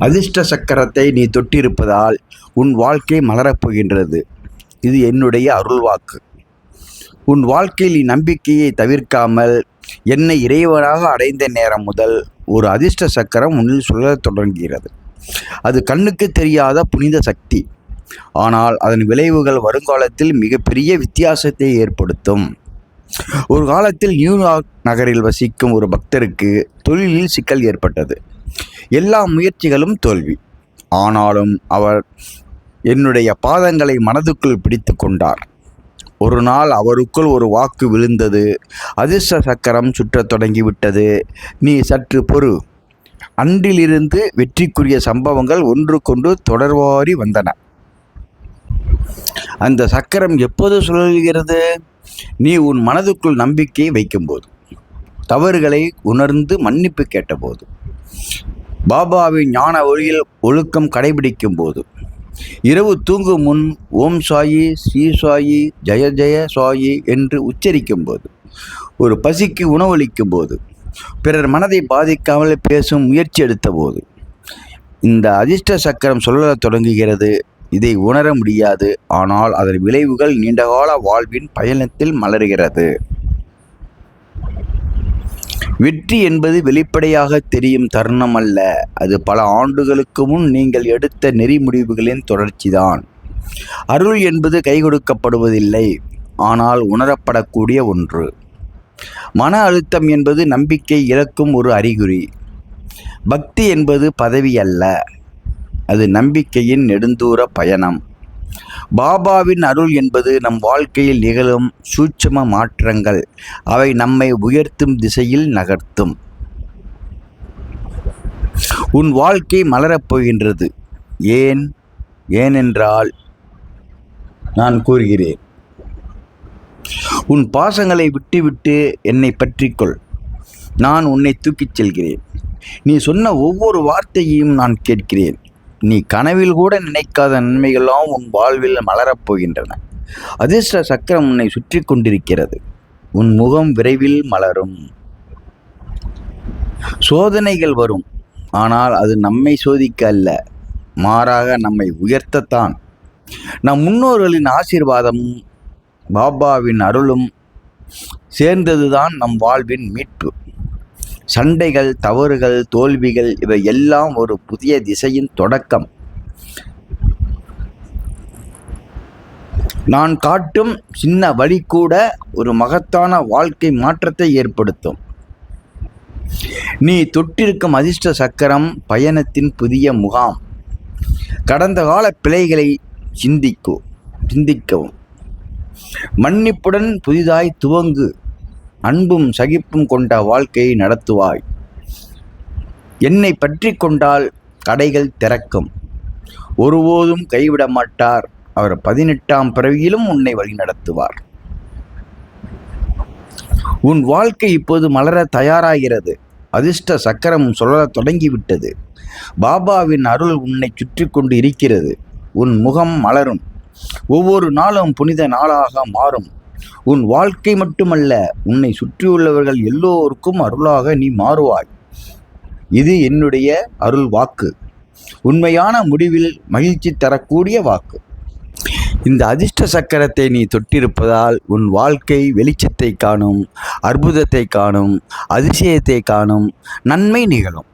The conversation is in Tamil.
அதிர்ஷ்ட சக்கரத்தை நீ தொட்டிருப்பதால் உன் வாழ்க்கை மலரப்போகின்றது. இது என்னுடைய அருள்வாக்கு. உன் வாழ்க்கையில் நீ நம்பிக்கையை தவிர்க்காமல் என்னை இறைவனாக அடைந்த நேரம் முதல் ஒரு அதிர்ஷ்ட சக்கரம் உன்னில் சுழலத் தொடங்குகிறது. அது கண்ணுக்கு தெரியாத புனித சக்தி. ஆனால் அதன் விளைவுகள் வருங்காலத்தில் மிகப்பெரிய வித்தியாசத்தை ஏற்படுத்தும். ஒரு காலத்தில் நியூயார்க் நகரில் வசிக்கும் ஒரு பக்தருக்கு தொழிலில் சிக்கல் ஏற்பட்டது. எல்லா முயற்சிகளும் தோல்வி. ஆனாலும் அவர் என்னுடைய பாதங்களை மனதுக்குள் பிடித்து கொண்டார். ஒரு நாள் அவருக்குள் ஒரு வாக்கு விழுந்தது. அதிர்ஷ்ட சக்கரம் சுற்றத் தொடங்கிவிட்டது. நீ சற்று பொறு. அன்றிலிருந்து வெற்றிக்குரிய சம்பவங்கள் ஒன்றுக்கொன்று தொடர்வாரி வந்தன. அந்த சக்கரம் எப்போது சுழல்கிறது? நீ உன் மனதுக்குள் நம்பிக்கை வைக்கும்போது, தவறுகளை உணர்ந்து மன்னிப்பு கேட்டபோது, பாபாவின் ஞான ஒளியில் ஒழுக்கம் கடைபிடிக்கும் போது, இரவு தூங்கும் முன் ஓம் சாயி, ஸ்ரீ சாயி, ஜெய ஜெய சாயி என்று உச்சரிக்கும் போது, ஒரு பசிக்கு உணவளிக்கும் போது, பிறர் மனதை பாதிக்காமல் பேசும் முயற்சி எடுத்த போது இந்த அதிர்ஷ்ட சக்கரம் சொல்லத் தொடங்குகிறது. இதை உணர முடியாது, ஆனால் அதன் விளைவுகள் நீண்டகால வாழ்வின் பயணத்தில் மலர்கிறது. வெற்றி என்பது வெளிப்படையாக தெரியும் தருணம் அல்ல. அது பல ஆண்டுகளுக்கு முன் நீங்கள் எடுத்த நெறி முடிவுகளின் தொடர்ச்சிதான். அருள் என்பது கை கொடுக்கப்படுவதில்லை, ஆனால் உணரப்படக்கூடிய ஒன்று. மன அழுத்தம் என்பது நம்பிக்கை இழக்கும் ஒரு அறிகுறி. பக்தி என்பது பதவி அல்ல, அது நம்பிக்கையின் நெடுந்தூர பயணம். பாபாவின் அருள் என்பது நம் வாழ்க்கையில் நிகழும் சூட்சும மாற்றங்கள். அவை நம்மை உயர்த்தும் திசையில் நகர்த்தும். உன் வாழ்க்கை மலரப்போகின்றது. ஏனென்றால் நான் கூறுகிறேன், உன் பாசங்களை விட்டுவிட்டு என்னை பற்றிக்கொள். நான் உன்னை தூக்கிச் செல்கிறேன். நீ சொன்ன ஒவ்வொரு வார்த்தையையும் நான் கேட்கிறேன். நீ கனவில் கூட நினைக்காத நன்மைகளாம் உன் வாழ்வில் மலரப்போகின்றன. அதிர்ஷ்ட சக்கரம் உன்னை சுற்றி கொண்டிருக்கிறது. உன் முகம் விரைவில் மலரும். சோதனைகள் வரும், ஆனால் அது நம்மை சோதிக்க அல்ல, மாறாக நம்மை உயர்த்தத்தான். நம் முன்னோர்களின் ஆசீர்வாதமும் பாபாவின் அருளும் சேர்ந்ததுதான் நம் வாழ்வின் மீட்பு. சண்டைகள், தவறுகள், தோல்விகள் இவை எல்லாம் ஒரு புதிய திசையின் தொடக்கம். நான் காட்டும் சின்ன வழி கூட ஒரு மகத்தான வாழ்க்கை மாற்றத்தை ஏற்படுத்தும். நீ தொட்டிருக்கும் அதிர்ஷ்ட சக்கரம் பயணத்தின் புதிய முகாம். கடந்த கால பிழைகளை சிந்திக்கவும். மன்னிப்புடன் புதிதாய் துவங்கு. அன்பும் சகிப்பும் கொண்ட வாழ்க்கையை நடத்துவாய். என்னை பற்றி கொண்டால் கடைகள் திறக்கும். ஒருபோதும் கைவிட மாட்டார். அவர் 18ஆம் பிறவியிலும் உன்னை வழிநடத்துவார். உன் வாழ்க்கை இப்போது மலர தயாராகிறது. அதிர்ஷ்ட சக்கரம் சொல்லத் தொடங்கிவிட்டது. பாபாவின் அருள் உன்னை சுற்றி கொண்டு இருக்கிறது. உன் முகம் மலரும். ஒவ்வொரு நாளும் புனித நாளாக மாறும். உன் வாழ்க்கை மட்டுமல்ல, உன்னை சுற்றியுள்ளவர்கள் எல்லோருக்கும் அருளாக நீ மாறுவாய். இது என்னுடைய அருள் வாக்கு. உண்மையான முடிவில் மகிழ்ச்சி தரக்கூடிய வாக்கு. இந்த அதிர்ஷ்ட சக்கரத்தை நீ தொட்டிருப்பதால் உன் வாழ்க்கை வெளிச்சத்தை காணும், அற்புதத்தை காணும், அதிசயத்தை காணும், நன்மை நிகழும்.